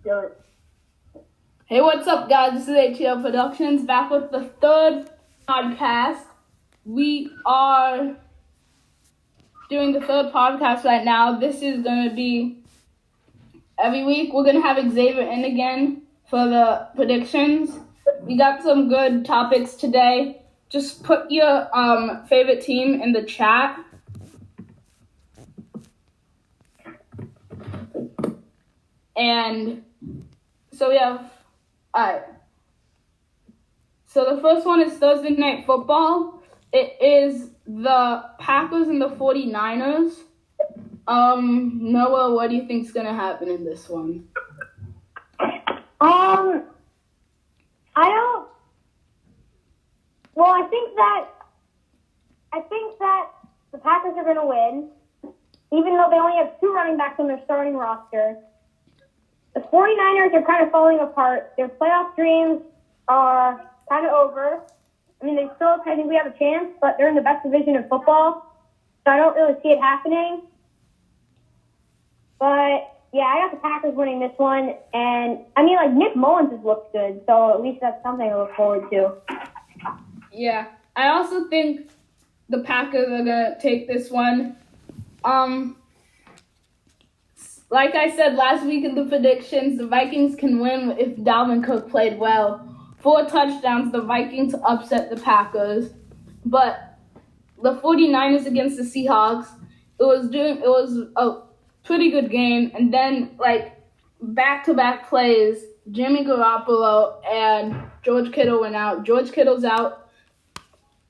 dirt. Hey, what's up, guys? This is HCLproductions back with the third podcast. We are doing the third podcast right now. This is going to be every week. We're going to have Xavier in again for the predictions. We got some good topics today. Just put your favorite team in the chat. And so we have, alright. So the first one is Thursday Night Football. It is the Packers and the 49ers. Noah, what do you think is going to happen in this one? I think that the Packers are going to win, even though they only have 2 running backs on their starting roster. The 49ers are kind of falling apart. Their playoff dreams are kind of over. I mean, I think we have a chance, but they're in the best division of football, so I don't really see it happening. But, yeah, I got the Packers winning this one. And, I mean, Nick Mullins has looked good, so at least that's something to look forward to. Yeah, I also think the Packers are going to take this one. Like I said last week in the predictions, the Vikings can win if Dalvin Cook played well. 4 touchdowns, the Vikings upset the Packers. But the 49ers against the Seahawks, it was a pretty good game. And then, back-to-back plays, Jimmy Garoppolo and George Kittle went out. George Kittle's out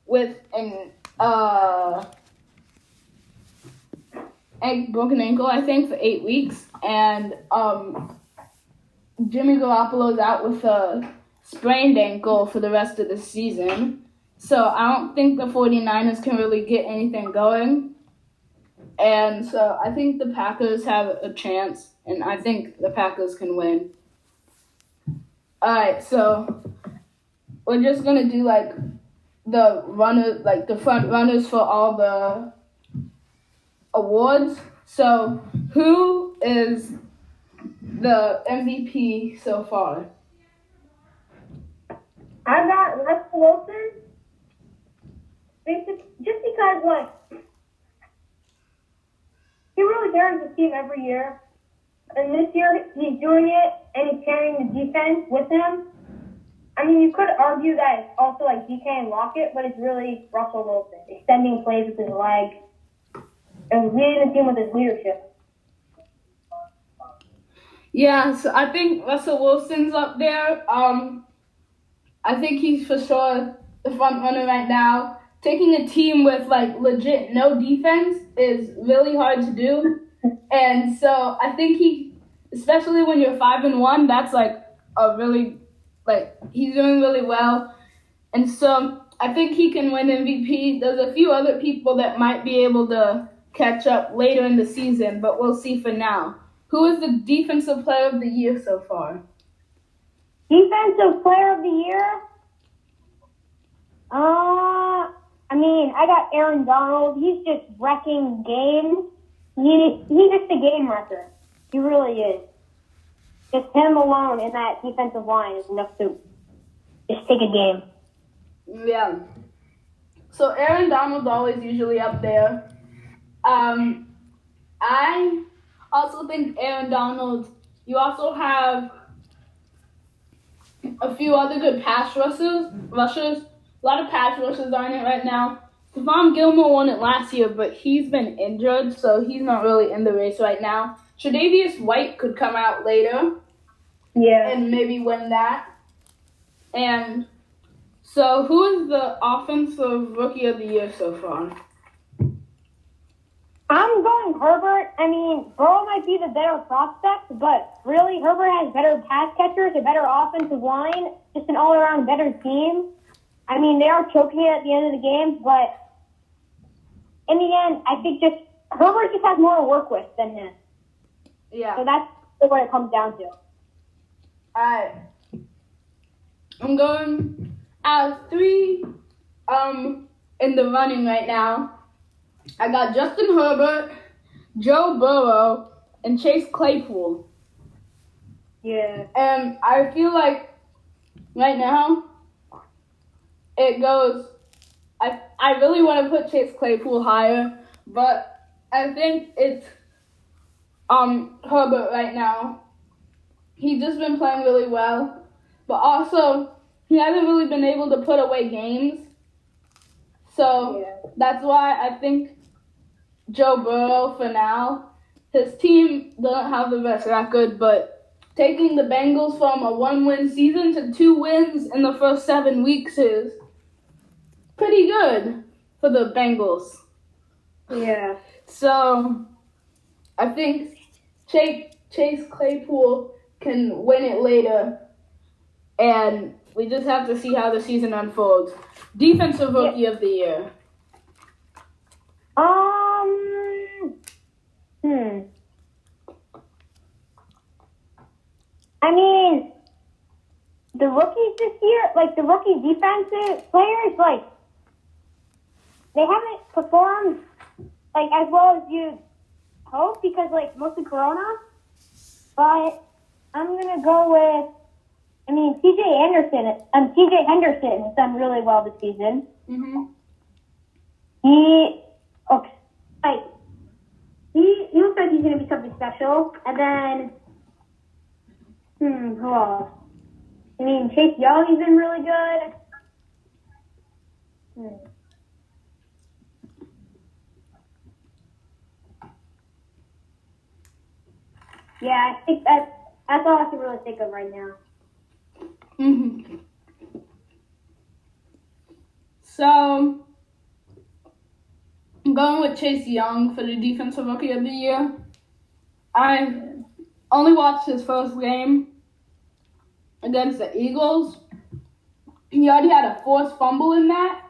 with an broken ankle, I think, for 8 weeks. And Jimmy Garoppolo's out with a sprained ankle for the rest of the season. So I don't think the 49ers can really get anything going. And so I think the Packers have a chance, and I think the Packers can win. All right, so we're just going to do, the runners, the front runners for all the awards. So who is the MVP so far? I got Russell Wilson. Just because, he really carries the team every year. And this year, he's doing it, and he's carrying the defense with him. I mean, you could argue that it's also DK and Lockett, but it's really Russell Wilson, extending plays with his leg and leading the team with his leadership. Yeah, so I think Russell Wilson's up there. I think he's for sure the front runner right now. Taking a team with legit no defense is really hard to do. And so I think he, especially when you're 5-1, that's a really, he's doing really well. And so I think he can win MVP. There's a few other people that might be able to catch up later in the season, but we'll see for now. Who is the Defensive Player of the Year so far? Defensive Player of the Year? I got Aaron Donald. He's just wrecking games. He's just a game wrecker. He really is. Just him alone in that defensive line is enough to just take a game. Yeah. So Aaron Donald's always usually up there. I also think Aaron Donald, you also have a few other good pass rushers. A lot of pass rushers are in it right now. Stephon Gilmore won it last year, but he's been injured, so he's not really in the race right now. Tre'Davious White could come out later. Yeah. And maybe win that. And so who is the Offensive Rookie of the Year so far? I'm going Herbert. I mean, Burrow might be the better prospect, but really Herbert has better pass catchers, a better offensive line, just an all-around better team. I mean, they are choking it at the end of the game, but in the end, I think Herbert just has more to work with than him. Yeah. So that's what it comes down to. All right. I'm going out of 3 in the running right now. I got Justin Herbert, Joe Burrow, and Chase Claypool. Yeah. And I feel like right now it goes. I really want to put Chase Claypool higher, but I think it's Herbert right now. He's just been playing really well, but also he hasn't really been able to put away games. So that's why I think Joe Burrow for now. His team doesn't have the best record, but taking the Bengals from a 1-win season to 2 wins in the first 7 weeks is pretty good for the Bengals. Yeah. So I think Chase Claypool can win it later, and we just have to see how the season unfolds. Defensive Rookie of the Year. I mean, the rookies this year, like the rookie defensive players, like they haven't performed like as well as you hope because like mostly Corona. But I'm gonna go with. I mean, TJ Henderson has done really well this season. Mm-hmm. He looks like he's gonna be something special. And then, who else? I mean, Chase Young, he's been really good. Yeah, I think that's all I can really think of right now. Mm-hmm. So, I'm going with Chase Young for the Defensive Rookie of the Year. I only watched his first game against the Eagles. He already had a forced fumble in that.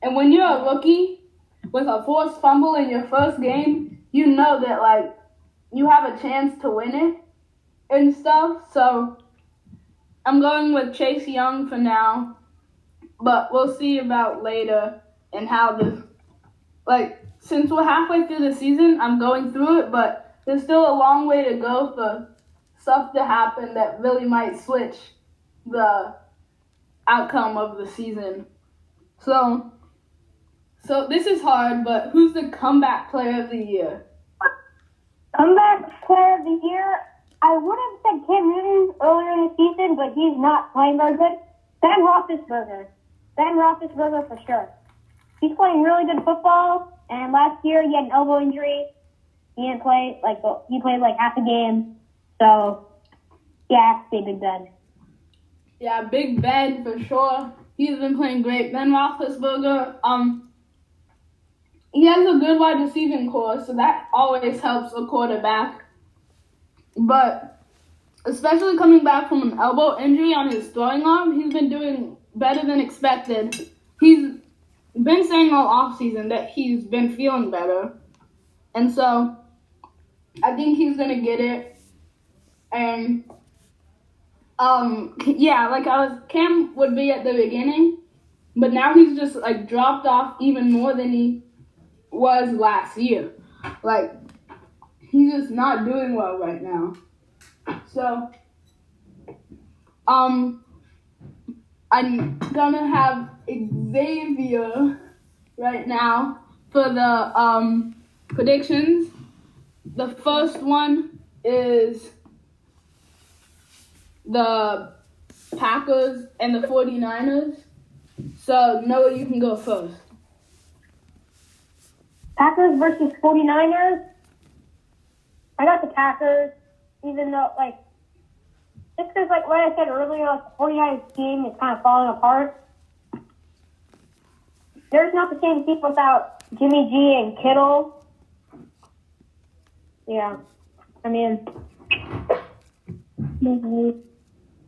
And when you're a rookie with a forced fumble in your first game, you know that, like, you have a chance to win it and stuff. So, I'm going with Chase Young for now. But we'll see about later and how this, like, since we're halfway through the season, I'm going through it, but there's still a long way to go for stuff to happen that really might switch the outcome of the season. So this is hard, but who's the comeback player of the year? Comeback player of the year, I would have said Cam Newton earlier in the season, but he's not playing very good. Ben Roethlisberger for sure. He's playing really good football, and last year he had an elbow injury. He didn't play, he played half a game. So, yeah, Big Ben. Yeah, Big Ben for sure. He's been playing great. Ben Roethlisberger, he has a good wide receiving core, so that always helps a quarterback. But especially coming back from an elbow injury on his throwing arm, he's been doing better than expected. He's been saying all offseason that he's been feeling better. And so I think he's going to get it. And, Cam would be at the beginning, but now he's just, dropped off even more than he was last year. He's just not doing well right now. So, I'm gonna have Xavier right now for the predictions. The first one is the Packers and the 49ers. So, Noah, you can go first. Packers versus 49ers. I got the Packers, even though, just because, what I said earlier, the 49ers team is kind of falling apart. There's not the same team without Jimmy G and Kittle. Yeah. I mean.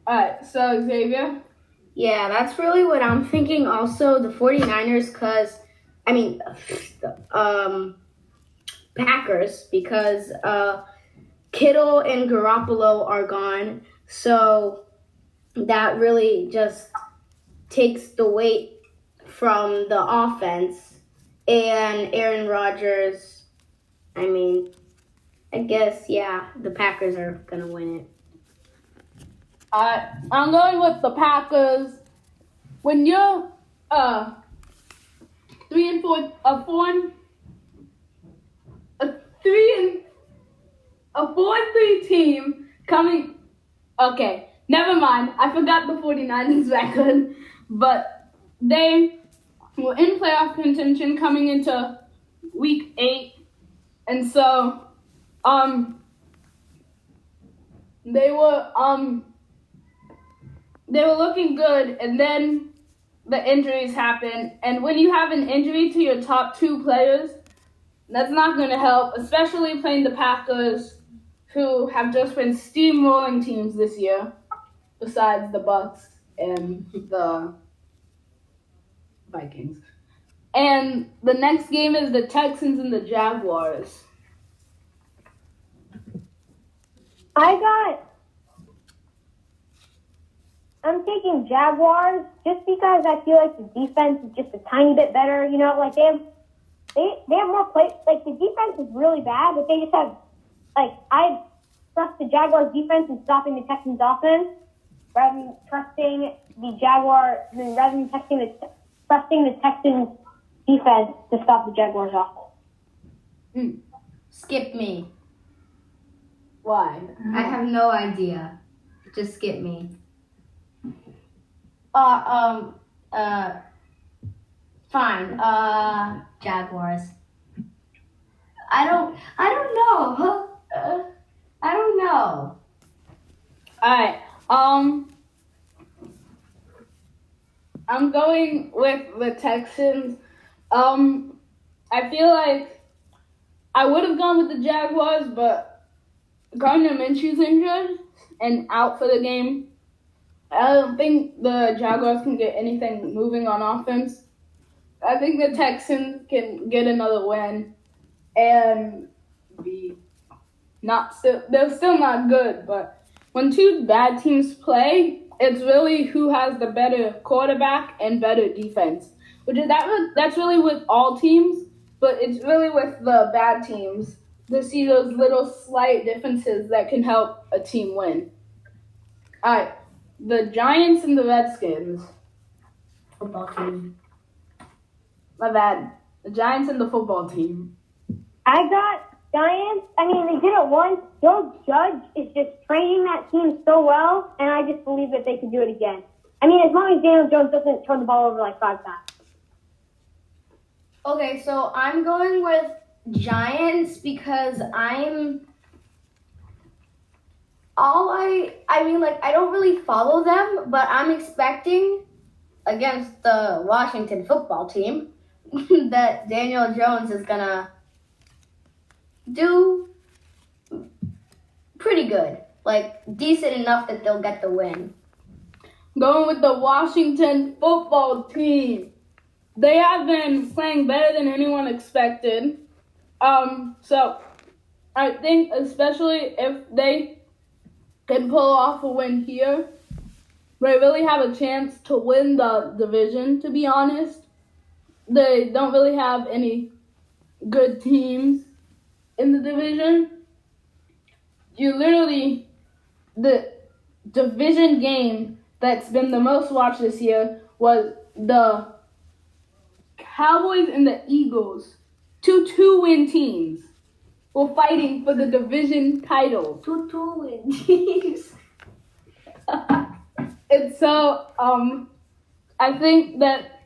Alright, so Xavier? Yeah, that's really what I'm thinking also, the 49ers, Packers, because Kittle and Garoppolo are gone, so that really just takes the weight from the offense. And Aaron Rodgers, I guess, yeah, the Packers are going to win it. I'm going with the Packers. When you're 3-4, a 4-3 team coming. Okay, never mind. I forgot the 49ers record, but they were in playoff contention coming into week 8, and so they were looking good, and then the injuries happened. And when you have an injury to your top 2 players, that's not going to help, especially playing the Packers, who have just been steamrolling teams this year, besides the Bucks and the Vikings. And the next game is the Texans and the Jaguars. I'm taking Jaguars just because I feel like the defense is just a tiny bit better. You know, like they have more play. Like the defense is really bad, but they just have I trust the Jaguars defense in stopping the Texans offense rather than trusting the Texans defense to stop the Jaguars offense. Skip me. Why? I have no idea. Just skip me. Fine. Jaguars. I don't know. I don't know. Alright, I'm going with the Texans. I feel like I would have gone with the Jaguars, but Gardner Minshew's injured and out for the game. I don't think the Jaguars can get anything moving on offense. I think the Texans can get another win and they're still not good, but when 2 bad teams play, it's really who has the better quarterback and better defense. That's really with all teams, but it's really with the bad teams to see those little slight differences that can help a team win. Alright, the Giants and the Redskins. Football team. My bad. The Giants and the football team. I got Giants. I mean, they did it once. Joe Judge is just training that team so well, and I just believe that they can do it again. I mean, as long as Daniel Jones doesn't turn the ball over like 5 times. Okay, so I'm going with Giants because I don't really follow them, but I'm expecting against the Washington football team that Daniel Jones is gonna do pretty good, like decent enough that they'll get the win. Going with the Washington football team. They have been playing better than anyone expected. So I think especially if they can pull off a win here, they really have a chance to win the division, to be honest. They don't really have any good teams in the division. The division game that's been the most watched this year was the Cowboys and the Eagles. 2 2-win teams were fighting for the division title. 2 2-win teams. And so, I think that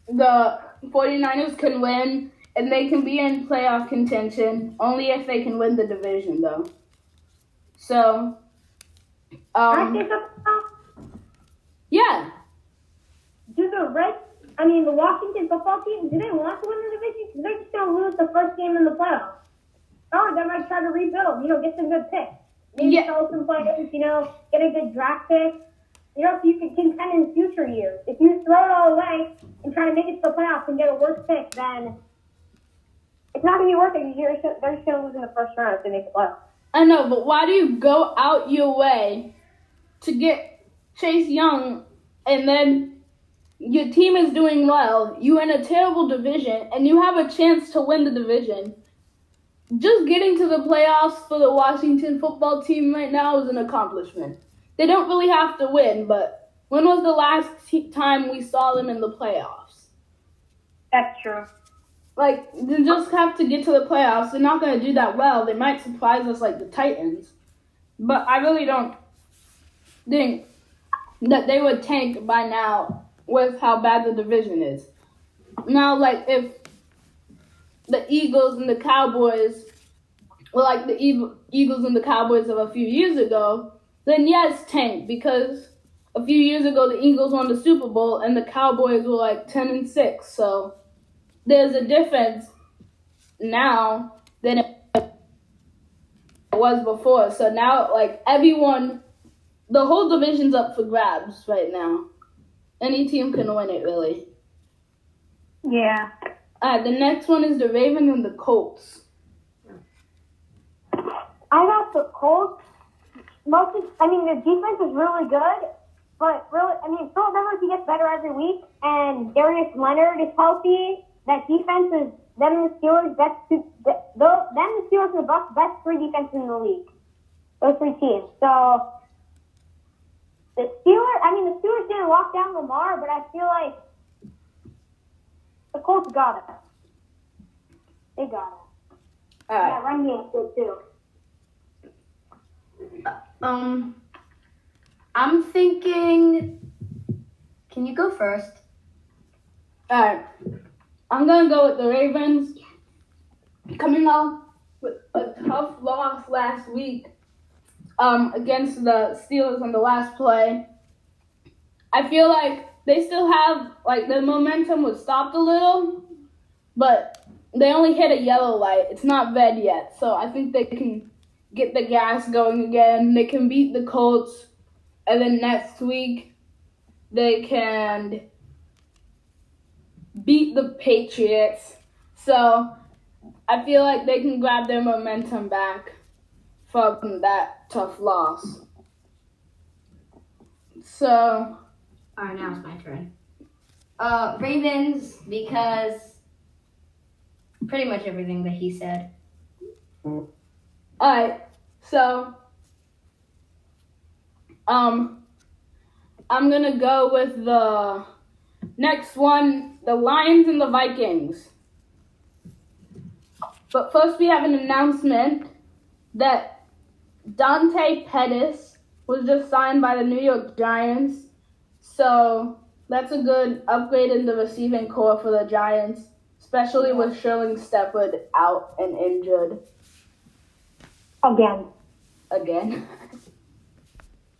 the 49ers can win, and they can be in playoff contention, only if they can win the division, though. So, yeah. The Washington football team, do they want to win the division? Because they're just going to lose the first game in the playoffs. Or they might try to rebuild, get some good picks. Maybe sell some players, get a good draft pick. So you can contend in future years. If you throw it all away and try to make it to the playoffs and get a worse pick, then it's not going to be worth it. They're just going to lose in the first round if they make the playoffs. I know, but why do you go out your way to get Chase Young and then your team is doing well, you're in a terrible division, and you have a chance to win the division? Just getting to the playoffs for the Washington football team right now is an accomplishment. they don't really have to win, but when was the last time we saw them in the playoffs? That's true. Like, they just have to get to the playoffs. They're not going to do that well. They might surprise us like the Titans. But I really don't think that they would tank by now with how bad the division is. Now, like, if the Eagles and the Cowboys were like the Eagles and the Cowboys of a few years ago, then yes, tank, because a few years ago the Eagles won the Super Bowl and the Cowboys were like 10-6. So there's a difference now than it was before. So now, like, the whole division's up for grabs right now. Any team can win it, really. Yeah. The next one is the Ravens and the Colts. I got the Colts. The defense is really good, but really, Philip Rivers, he gets better every week, and Darius Leonard is healthy. That defense is them and the Steelers, the Steelers and the Bucs, best three defenses in the league. Those three teams. So the Steelers didn't lock down Lamar, but I feel like the Colts got it. They got it. All right. Yeah, run game's good too. I'm thinking. Can you go first? All right. I'm going to go with the Ravens. Coming off with a tough loss last week against the Steelers on the last play. I feel like they still have, like, the momentum was stopped a little, but they only hit a yellow light. It's not red yet, so I think they can get the gas going again. They can beat the Colts, and then next week they can beat the Patriots. So I feel like they can grab their momentum back from that tough loss. So, all right, now it's my turn. Ravens, because pretty much everything that he said. Alright, so I'm gonna go with the next one, the Lions and the Vikings. But first we have an announcement that Dante Pettis was just signed by the New York Giants. So that's a good upgrade in the receiving core for the Giants, especially with Sherling Stepherd out and injured. Again.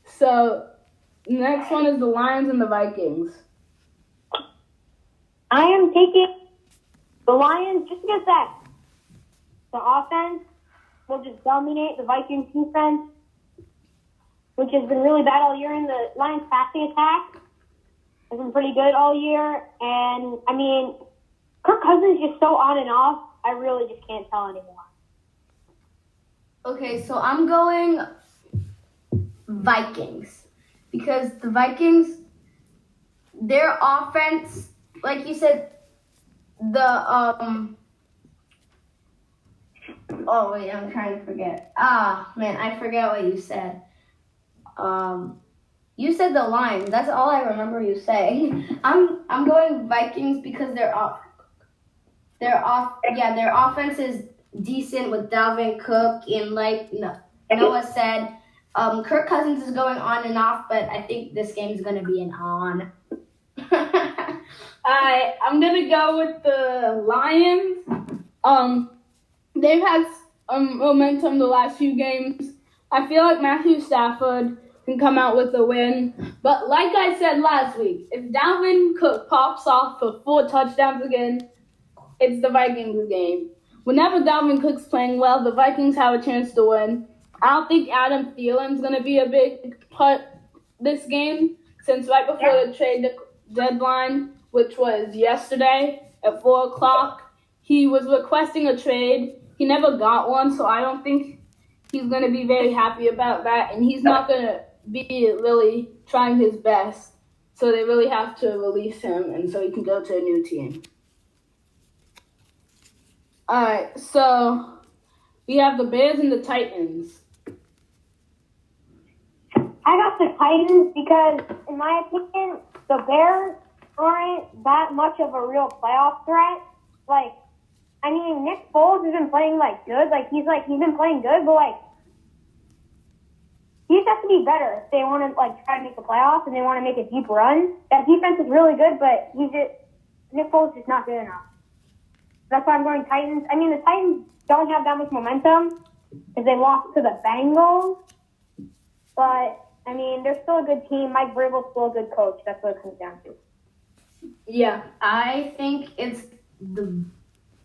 So the next one is the Lions and the Vikings. I am taking the Lions just because the offense will just dominate the Vikings defense, which has been really bad all year, and the Lions passing attack has been pretty good all year. And, Kirk Cousins is just so on and off, I really just can't tell anymore. Okay, so I'm going Vikings. Because the Vikings, their offense, like you said, I'm trying to forget. I forget what you said. You said the Lions. That's all I remember you saying. I'm going Vikings because their offense is decent with Dalvin Cook, and like Noah said, Kirk Cousins is going on and off, but I think this game is going to be an on. I'm gonna go with the Lions. They've had momentum the last few games. I feel like Matthew Stafford can come out with a win. But like I said last week, if Dalvin Cook pops off for 4 touchdowns again, it's the Vikings game. Whenever Dalvin Cook's playing well, the Vikings have a chance to win. I don't think Adam Thielen's going to be a big part this game, since right before the trade deadline, which was yesterday at 4 o'clock, he was requesting a trade. He never got one, so I don't think he's going to be very happy about that, and he's not going to be really trying his best. So they really have to release him, and so he can go to a new team. All right, so we have the Bears and the Titans. I got the Titans because, in my opinion, the Bears aren't that much of a real playoff threat. Like, I mean, Nick Foles has been playing, good. He's been playing good, but, he just has to be better if they want to, try to make the playoffs and they want to make a deep run. That defense is really good, but Nick Foles is just not good enough. That's why I'm going Titans. I mean, the Titans don't have that much momentum because they lost to the Bengals. But, I mean, they're still a good team. Mike Vrabel's still a good coach. That's what it comes down to. Yeah, I think it's the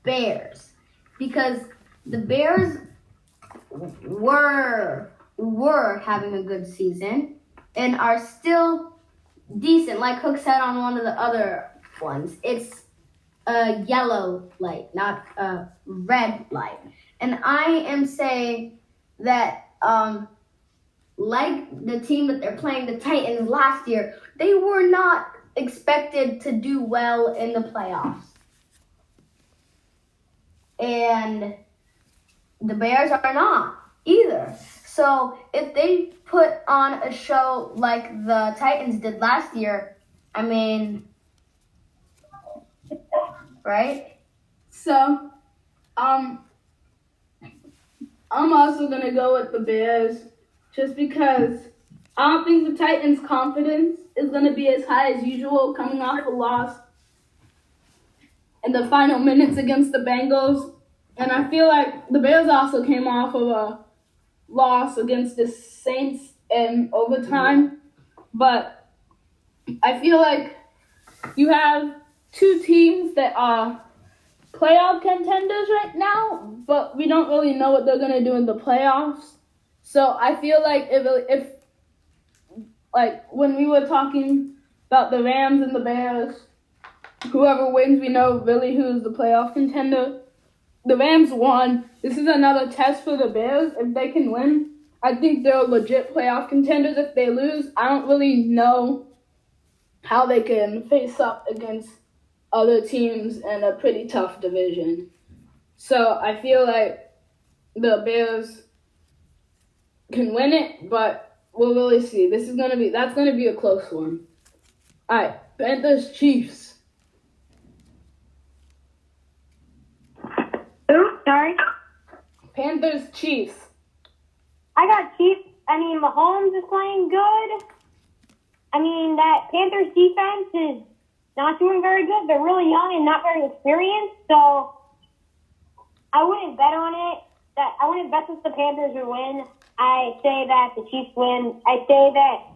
Bears. Because the Bears were having a good season and are still decent. Like Cook said on one of the other ones, it's a yellow light, not a red light. And I am saying that, like the team that they're playing, the Titans last year, they were not expected to do well in the playoffs. And the Bears are not either. So if they put on a show like the Titans did last year, I mean, right? So, I'm also going to go with the Bears just because I don't think the Titans' confidence is going to be as high as usual coming off a loss in the final minutes against the Bengals. And I feel like the Bears also came off of a loss against the Saints in overtime. But I feel like you have two teams that are playoff contenders right now, but we don't really know what they're going to do in the playoffs. So I feel like if when we were talking about the Rams and the Bears, whoever wins, we know really who's the playoff contender. The Rams won. This is another test for the Bears. If they can win, I think they're legit playoff contenders. If they lose, I don't really know how they can face up against other teams in a pretty tough division. So I feel like the Bears can win it, but we'll really see. That's gonna be a close one. All right, Panthers Chiefs. Who? Sorry? Panthers Chiefs. I got Chiefs. I mean, Mahomes is playing good. I mean, that Panthers defense is not doing very good. They're really young and not very experienced, so I wouldn't bet on it. I wouldn't bet that the Panthers would win. I say that the Chiefs win. I say that,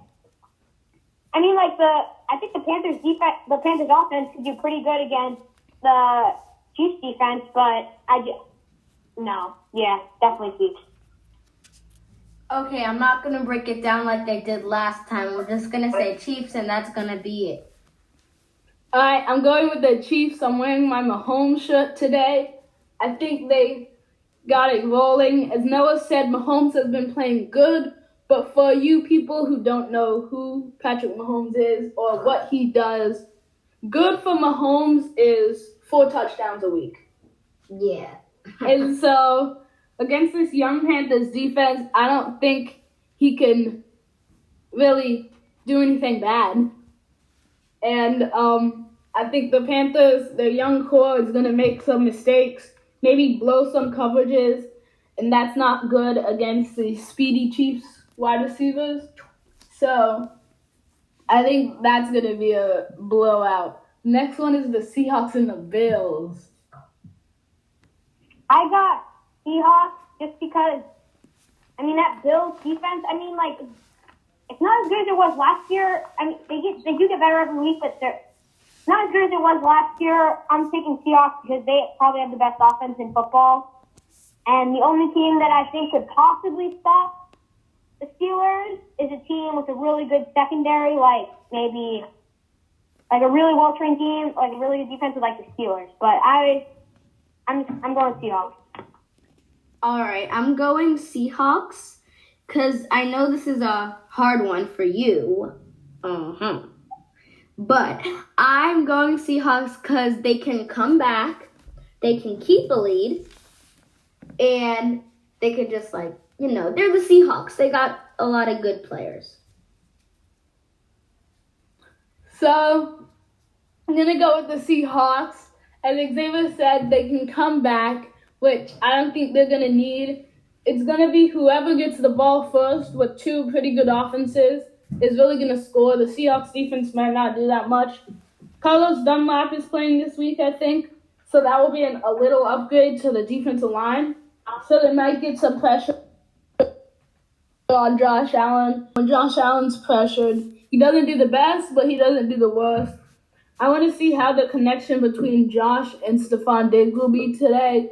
I think the Panthers defense, the Panthers offense could do pretty good against the Chiefs defense, but definitely Chiefs. Okay, I'm not going to break it down like they did last time. We're just going to say Chiefs, and that's going to be it. All right, I'm going with the Chiefs. I'm wearing my Mahomes shirt today. I think they got it rolling. As Noah said, Mahomes has been playing good, but for you people who don't know who Patrick Mahomes is or what he does, good for Mahomes is 4 touchdowns a week. Yeah. And so, against this young Panthers defense, I don't think he can really do anything bad. And I think the Panthers, their young core, is going to make some mistakes, maybe blow some coverages, and that's not good against the speedy Chiefs wide receivers. So I think that's going to be a blowout. Next one is the Seahawks and the Bills. I got Seahawks just because, that Bills defense, it's not as good as it was last year. They do get better every week, but they're not as good as it was last year. I'm taking Seahawks because they probably have the best offense in football. And the only team that I think could possibly stop the Steelers is a team with a really good secondary, maybe a really well-trained team, a really good defense like the Steelers. But I'm going Seahawks. All right, I'm going Seahawks because I know this is a hard one for you. But I'm going Seahawks because they can come back, they can keep the lead, and they could just they're the Seahawks. They got a lot of good players. So I'm going to go with the Seahawks. As Xavier said, they can come back, which I don't think they're going to need. It's going to be whoever gets the ball first with two pretty good offenses is really going to score. The Seahawks defense might not do that much. Carlos Dunlap is playing this week, I think. So that will be a little upgrade to the defensive line. So they might get some pressure on Josh Allen. When Josh Allen's pressured, he doesn't do the best, but he doesn't do the worst. I want to see how the connection between Josh and Stephon Diggs will be today.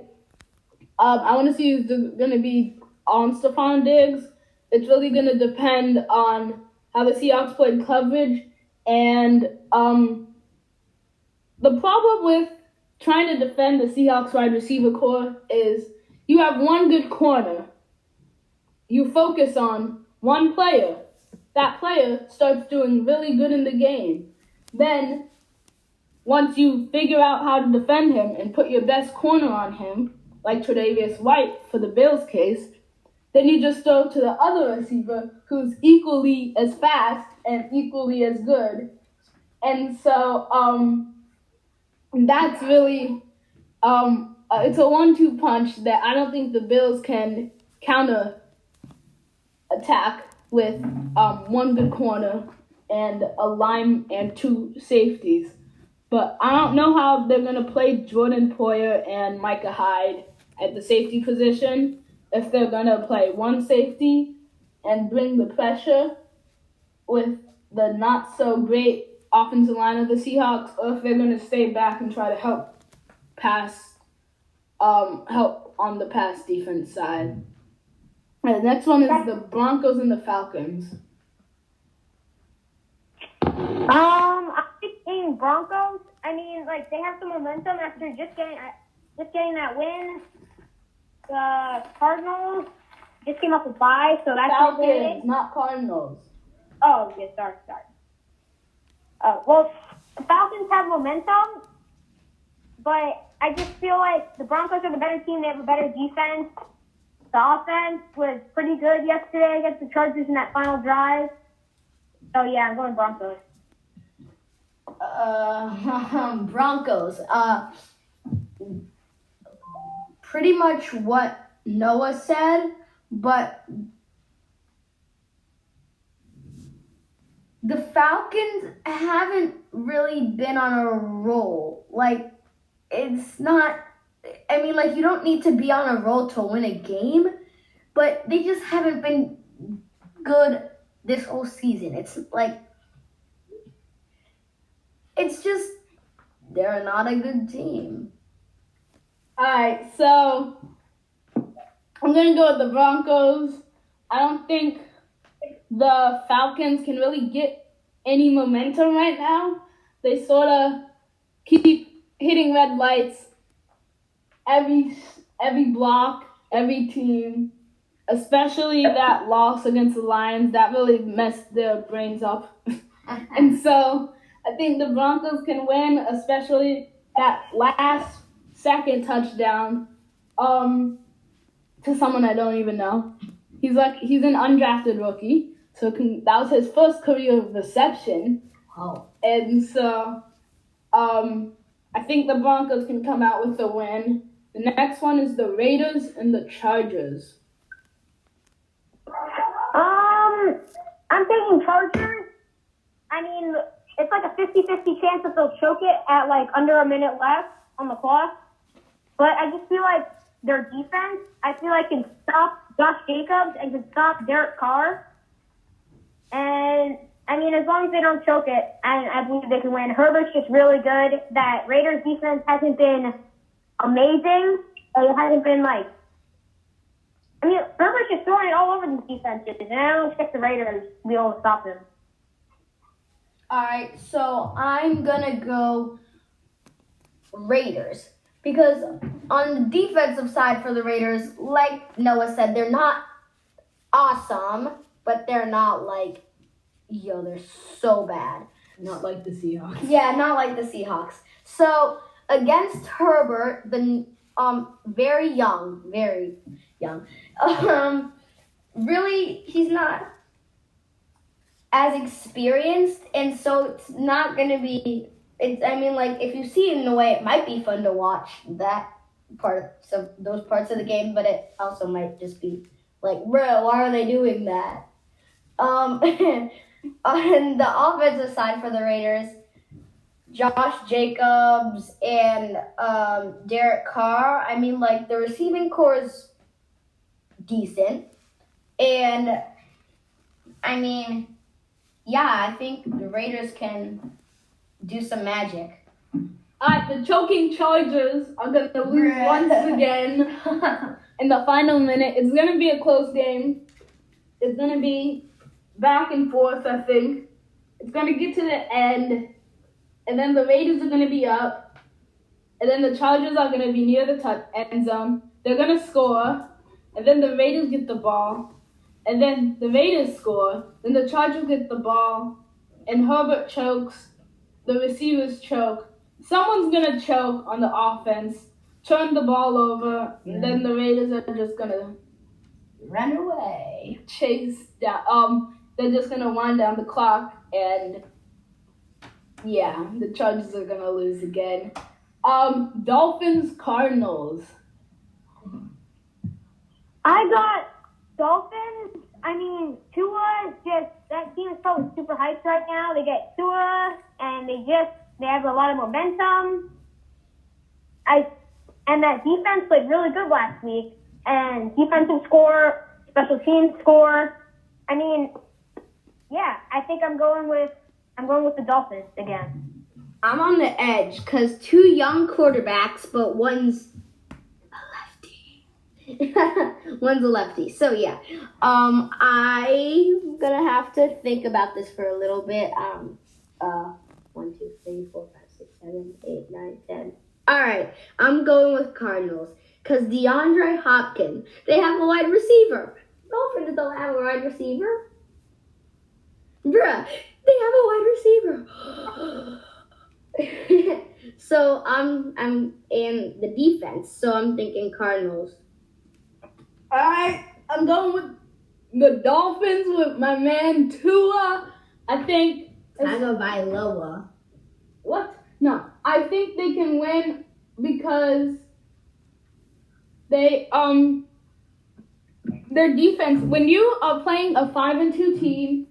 I want to see who's going to be on Stephon Diggs. It's really going to depend on how the Seahawks played coverage. And the problem with trying to defend the Seahawks wide receiver core is you have one good corner. You focus on one player. That player starts doing really good in the game. Then, once you figure out how to defend him and put your best corner on him, like Tre'Davious White for the Bills case, then you just throw to the other receiver who's equally as fast and equally as good. And so that's really it's a 1-2 punch that I don't think the Bills can counter attack with one good corner and a line and two safeties. But I don't know how they're going to play Jordan Poyer and Micah Hyde at the safety position. If they're going to play one safety and bring the pressure with the not-so-great offensive line of the Seahawks, or if they're going to stay back and try to help on the pass defense side. And the next one is the Broncos and the Falcons. I'm thinking Broncos. I mean, like, they have some momentum after just getting that win. The Cardinals just came off a bye, so that's Falcons, not Cardinals. Oh, yeah, sorry. Well, the Falcons have momentum, but I just feel like the Broncos are the better team. They have a better defense. The offense was pretty good yesterday against the Chargers in that final drive. So, yeah, I'm going Broncos. Broncos. Pretty much what Noah said, but the Falcons haven't really been on a roll. Like, it's not, I mean, like, you don't need to be on a roll to win a game, but they just haven't been good this whole season. It's like, it's just, they're not a good team. Alright, so I'm going to go with the Broncos. I don't think the Falcons can really get any momentum right now. They sort of keep hitting red lights every block, every team, especially that loss against the Lions. That really messed their brains up. And so I think the Broncos can win, especially that last second touchdown to someone I don't even know. He's an undrafted rookie, so that was his first career reception. Oh. And so I think the Broncos can come out with a win. The next one is the Raiders and the Chargers. I'm thinking Chargers. I mean, it's like a 50-50 chance that they'll choke it at like under a minute left on the clock. But I just feel like their defense, can stop Josh Jacobs and can stop Derek Carr. And, I mean, as long as they don't choke it, I believe they can win. Herbert's just really good. That Raiders defense hasn't been amazing. It hasn't been Herbert's just throwing it all over these defenses, and I don't expect the Raiders to be able to stop him. All right, so I'm going to go Raiders. Because on the defensive side for the Raiders, like Noah said, they're not awesome, but they're not they're so bad. Not like the Seahawks. Yeah, not like the Seahawks. So against Herbert, the very young, really, he's not as experienced, and so it's not gonna be. If you see it in a way, it might be fun to watch those parts of the game, but it also might just be like, bro, why are they doing that? On the offensive side for the Raiders, Josh Jacobs and Derek Carr. The receiving core is decent, and I think the Raiders can do some magic. The choking Chargers are going to lose once again in the final minute. It's going to be a close game. It's going to be back and forth, I think. It's going to get to the end, and then the Raiders are going to be up, and then the Chargers are going to be near the end zone. They're going to score, and then the Raiders get the ball, and then the Raiders score. Then the Chargers get the ball, and Herbert chokes. The receivers choke. Someone's going to choke on the offense, turn the ball over, and then the Raiders are just going to run away. Chase down. They're just going to wind down the clock, and the Chargers are going to lose again. Dolphins, Cardinals. I got Dolphins. Tua, that team is probably super hyped right now. They get Tua, and they have a lot of momentum. And that defense played really good last week. And defensive score, special teams score. I think I'm going with the Dolphins again. I'm on the edge because two young quarterbacks, but one's a lefty. One's a lefty. So I'm gonna have to think about this for a little bit. 1, 2, 3, 4, 5, 6, 7, 8, 9, 10. All right, I'm going with Cardinals because DeAndre Hopkins. They have a wide receiver. Dolphins don't have a wide receiver. Bruh, they have a wide receiver. So I'm in the defense. So I'm thinking Cardinals. All right, I'm going with the Dolphins with my man Tua. I think. I go by Loa. What? No, I think they can win because they their defense. When you are playing a 5-2 team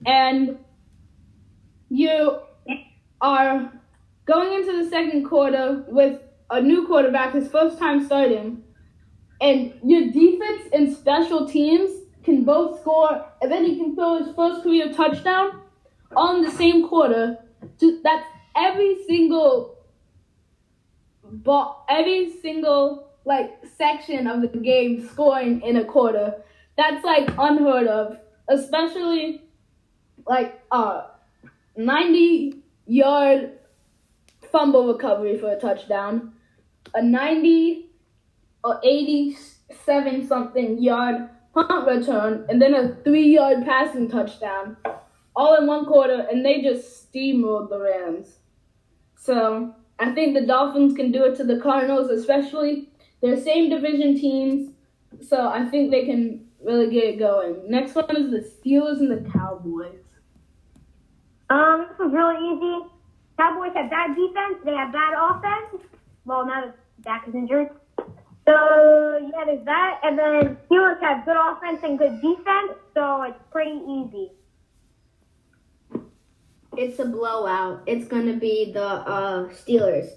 and you are going into the second quarter with a new quarterback, his first time starting, and your defense and special teams can both score, and then he can throw his first career touchdown all in the same quarter. That's every single section of the game scoring in a quarter. That's unheard of, especially 90-yard fumble recovery for a touchdown, a 90 or 87 something yard punt return, and then a 3-yard passing touchdown, all in one quarter, and they just steamrolled the Rams. So I think the Dolphins can do it to the Cardinals, especially they're same division teams. So I think they can really get it going. Next one is the Steelers and the Cowboys. This was really easy. Cowboys have bad defense. They have bad offense. Well, now that Dak is injured. So, there's that. And then Steelers have good offense and good defense. So, it's pretty easy. It's a blowout. It's going to be the Steelers.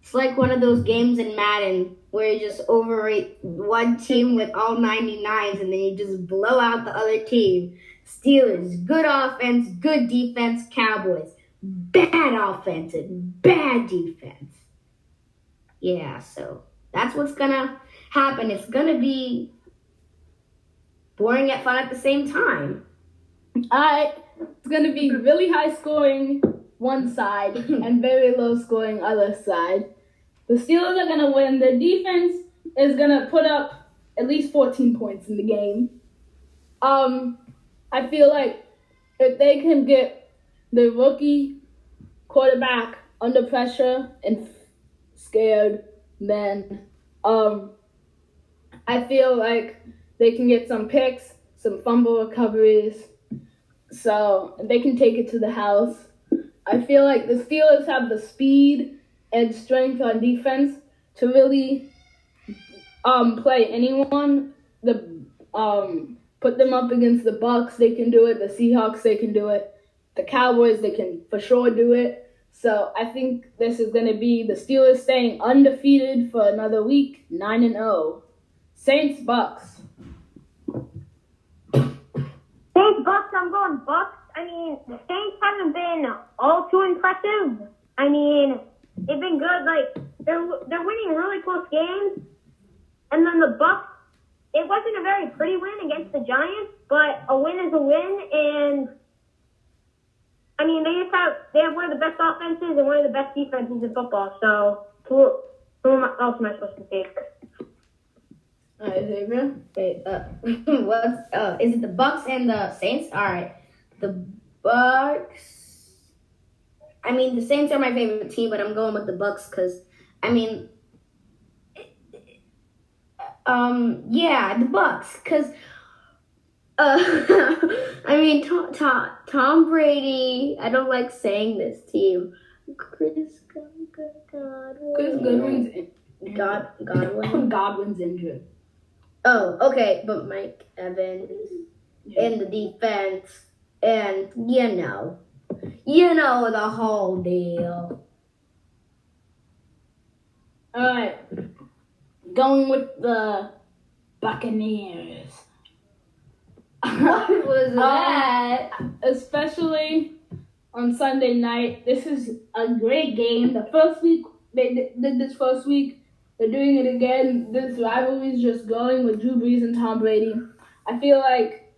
It's like one of those games in Madden where you just overrate one team with all 99s and then you just blow out the other team. Steelers, good offense, good defense. Cowboys, bad offense and bad defense. Yeah, so that's what's going to happen. It's going to be boring yet fun at the same time. It's going to be really high scoring one side and very low scoring other side. The Steelers are going to win. Their defense is going to put up at least 14 points in the game. I feel like if they can get the rookie quarterback under pressure and scared, then I feel like they can get some picks, some fumble recoveries, so they can take it to the house. I feel like the Steelers have the speed and strength on defense to really play anyone. Put them up against the Bucks, they can do it. The Seahawks, they can do it. The Cowboys, they can for sure do it. So I think this is going to be the Steelers staying undefeated for another week, 9-0. Saints, Bucks. Saints, Bucks, I'm going Bucks. I mean, the Saints haven't been all too impressive. I mean, they've been good. Like, they're winning really close games. And then the Bucks, it wasn't a very pretty win against the Giants, but a win is a win. And, I mean, they have one of the best offenses and one of the best defenses in football. So, who else am I supposed to take? All right, Xavier. Wait, is it the Bucks and the Saints? All right, the Bucks. I mean, the Saints are my favorite team, but I'm going with the Bucks because, I mean, the Bucks because, I mean, Tom Brady. I don't like saying this team. Chris Godwin. Godwin's injured. Oh, okay, but Mike Evans in the defense, and you know the whole deal. All right, going with the Buccaneers. What was that? Especially on Sunday night. This is a great game. The first week they did this first week. They're doing it again. This rivalry is just going with Drew Brees and Tom Brady. I feel like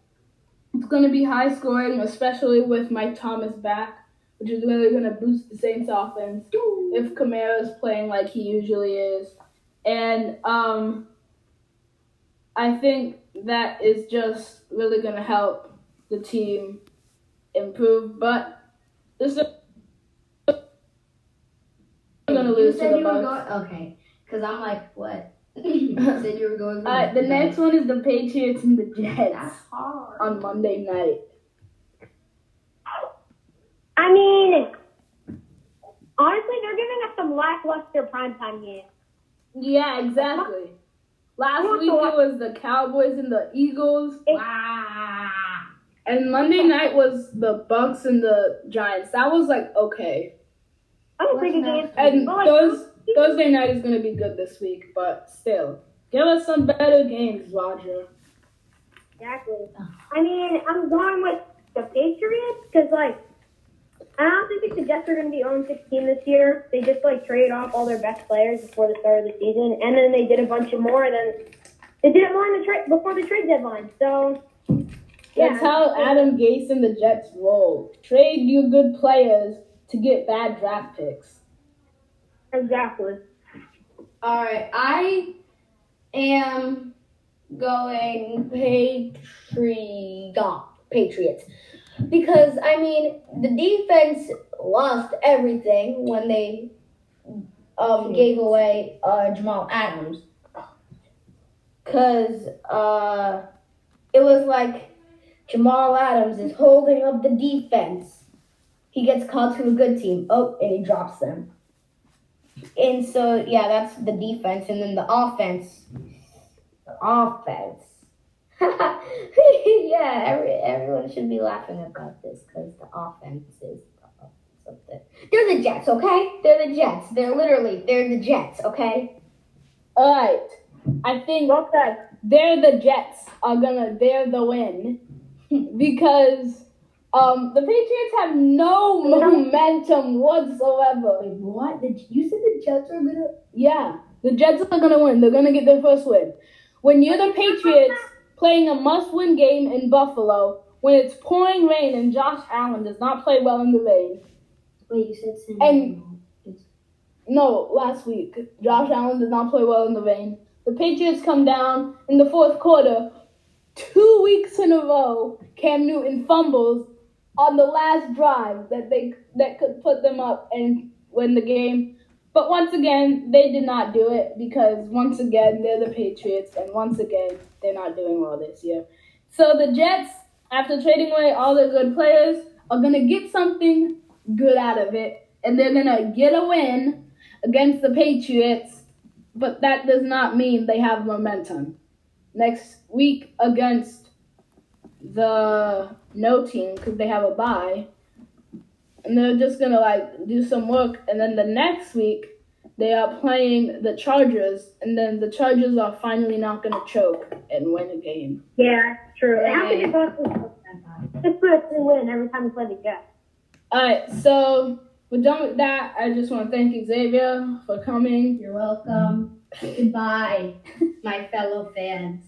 it's going to be high scoring, especially with Mike Thomas back, which is really going to boost the Saints offense if Kamara's playing like he usually is. And I think that is just really going to help the team improve. But this is going to lose to the Bucs. Okay. Because I'm like, what? You said you were going for the next one is the Patriots and the Jets. That's hard. On Monday night. I mean, honestly, they're giving us some lackluster primetime games. Yeah, exactly. Last week it was the Cowboys and the Eagles. And Monday night was the Bucks and the Giants. That was like, okay. I don't think it's And Thursday night is going to be good this week, but still. Give us some better games, Roger. Exactly. I mean, I'm going with the Patriots because, like, I don't think the Jets are going to be 0-16 this year. They just, like, traded off all their best players before the start of the season, and then they did a bunch of more, and then they did it more before the trade deadline. So, yeah. That's how Adam Gase and the Jets roll. Trade your good players to get bad draft picks. Exactly. All right, I am going Patriots. Because, I mean, the defense lost everything when they gave away Jamal Adams. Because it was like Jamal Adams is holding up the defense. He gets called to a good team. Oh, and he drops them. And so, yeah, that's the defense. And then the offense. Yeah, everyone should be laughing about this because the offense is something. They're the Jets, okay? They're the Jets. They're the Jets, okay? All right. I think the Jets they're the win because the Patriots have no momentum whatsoever. Wait, what? You said the Jets are gonna? Yeah, the Jets are gonna win. They're gonna get their first win. When you're the Patriots playing a must-win game in Buffalo, when it's pouring rain and Josh Allen does not play well in the rain. Wait, you said Sunday. No, last week. Josh Allen does not play well in the rain. The Patriots come down in the fourth quarter. 2 weeks in a row, Cam Newton fumbles on the last drive that could put them up and win the game. But once again, they did not do it because once again, they're the Patriots, and once again, they're not doing well this year. So the Jets after trading away all the good players, are going to get something good out of it. And they're going to get a win against the Patriots. But that does not mean they have momentum. Next week against the no team, because they have a bye. And they're just going to, do some work. And then the next week, they are playing the Chargers. And then the Chargers are finally not going to choke and win a game. Yeah, that's true. How could you possibly choke that time? Just put a 3-win every time we play the Jets. All right, so we're done with that. I just want to thank Xavier for coming. You're welcome. Goodbye, my fellow fans.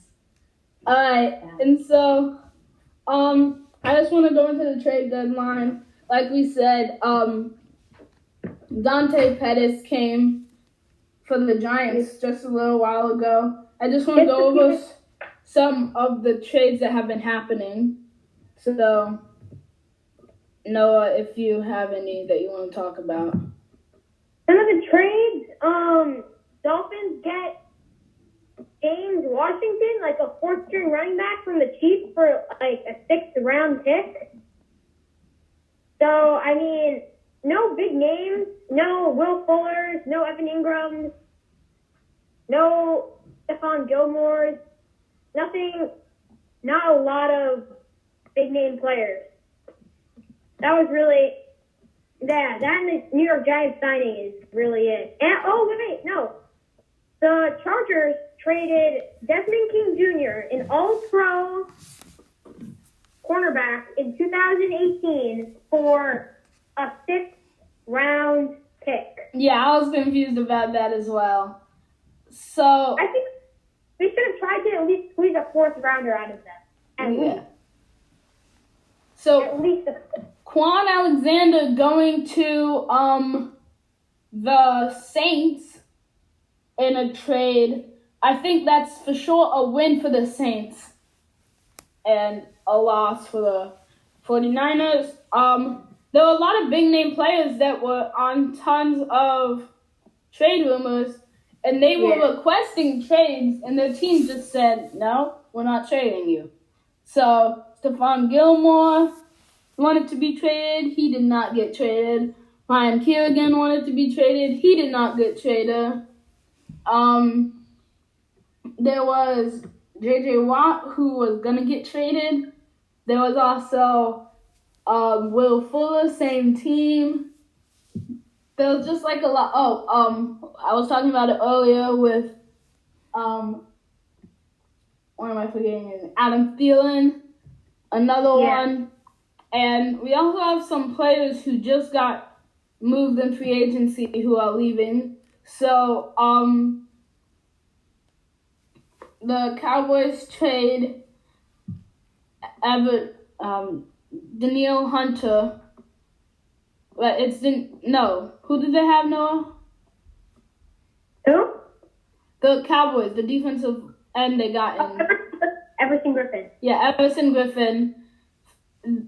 All right, and so I just want to go into the trade deadline. Like we said, Dante Pettis came for the Giants just a little while ago. I just want to go over some of the trades that have been happening. So, Noah, if you have any that you want to talk about. Some of the trades, Dolphins get James Washington, like a 4th-string running back from the Chiefs for like a 6th-round pick. So, I mean, no big names, no Will Fullers, no Evan Ingrams, no Stephon Gilmores, nothing, not a lot of big-name players. That was really, that and the New York Giants signing is really it. And, no. The Chargers traded Desmond King Jr., an all-pro cornerback in 2018 for a 6th-round pick. Yeah, I was confused about that as well. So I think we should have tried to at least squeeze a 4th-rounder out of them. At least. So At least Quan Alexander going to the Saints in a trade. I think that's for sure a win for the Saints and a loss for the 49ers. There were a lot of big name players that were on tons of trade rumors, and they were requesting trades, and their team just said, no, we're not trading you. So Stephon Gilmore wanted to be traded. He did not get traded. Ryan Kerrigan wanted to be traded. He did not get traded. There was J.J. Watt, who was going to get traded. There was also Will Fuller, same team. There was just like a lot. I was talking about it earlier with, what am I forgetting? Adam Thielen, another one. And we also have some players who just got moved in free agency who are leaving. So, the Cowboys trade Danielle Hunter. But who did they have, Noah? Who? The Cowboys, the defensive end they got in. Everson Griffin. Yeah, Everson Griffin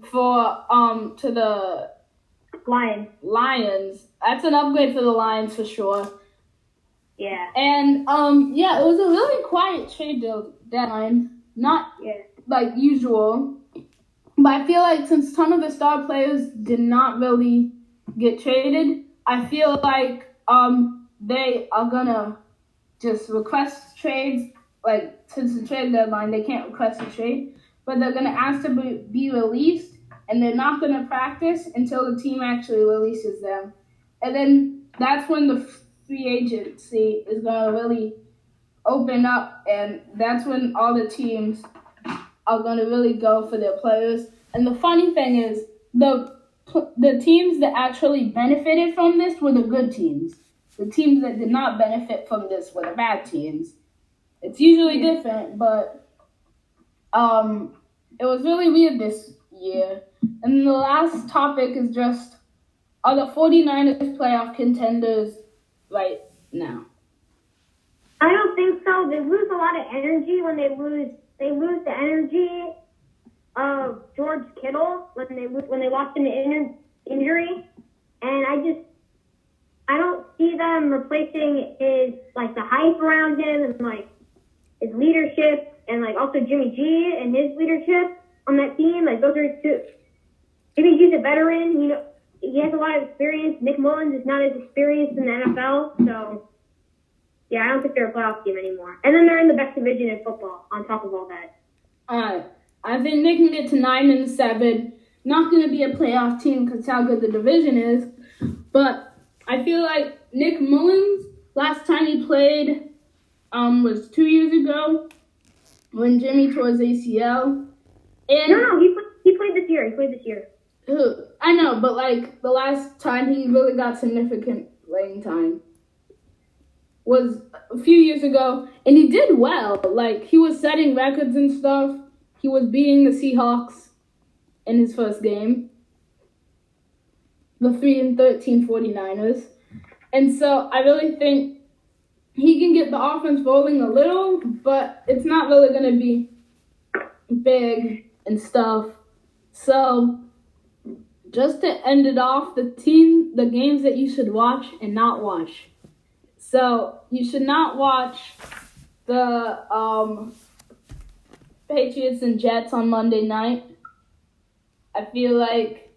for to the Lions. That's an upgrade for the Lions for sure. Yeah. And it was a really quiet trade deadline. Not like usual. But I feel like since ton of the star players did not really get traded, I feel like they are gonna just request trades. Like, since the trade deadline, they can't request a trade, but they're gonna ask to be released, and they're not gonna practice until the team actually releases them. And then that's when the free agency is gonna really open up, and that's when all the teams are gonna really go for their players. And the funny thing is, the teams that actually benefited from this were the good teams. The teams that did not benefit from this were the bad teams. It's usually different, but it was really weird this year. And the last topic is just, are the 49ers playoff contenders right now? I don't think so. They lose a lot of energy when they lose. They lose the energy of George Kittle when they lost him to injury, and I don't see them replacing the hype around him and his leadership, and also Jimmy G and his leadership. on that team. Like, those are two. Maybe he's a veteran. You know, he has a lot of experience. Nick Mullins is not as experienced in the NFL, so yeah, I don't think they're a playoff team anymore. And then they're in the best division in football. On top of all that, I think they can get to 9-7. Not going to be a playoff team because how good the division is, but I feel like Nick Mullins, last time he played was 2 years ago when Jimmy tore his ACL. And no, he played this year. He played this year. I know, but like the last time he really got significant playing time was a few years ago, and he did well. Like, he was setting records and stuff. He was beating the Seahawks in his first game, the 3-13 49ers. And so I really think he can get the offense rolling a little, but it's not really going to be big and stuff. So just to end it off, the games that you should watch and not watch. So you should not watch the Patriots and Jets on Monday night. I feel like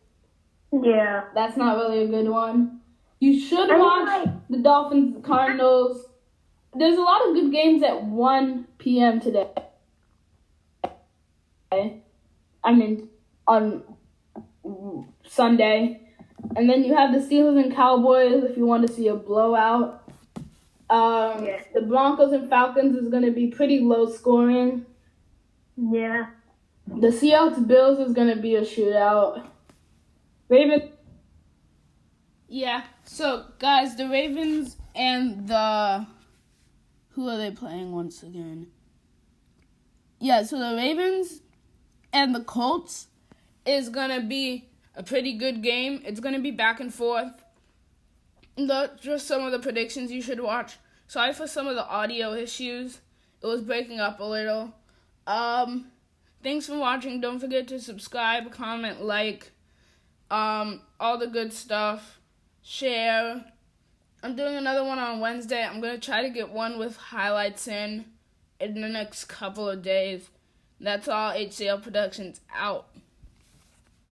that's not really a good one. You should watch the Dolphins and Cardinals. There's a lot of good games at 1 p.m. today. I mean, on Sunday. And then you have the Steelers and Cowboys if you want to see a blowout. The Broncos and Falcons is going to be pretty low scoring. Yeah. The Seahawks Bills is going to be a shootout. Yeah, so guys, the Ravens and who are they playing once again? Yeah, so the Ravens and the Colts is going to be a pretty good game. It's going to be back and forth. That's just some of the predictions you should watch. Sorry for some of the audio issues. It was breaking up a little. Thanks for watching. Don't forget to subscribe, comment, like, all the good stuff. Share. I'm doing another one on Wednesday. I'm going to try to get one with highlights in the next couple of days. That's all. HCL Productions out.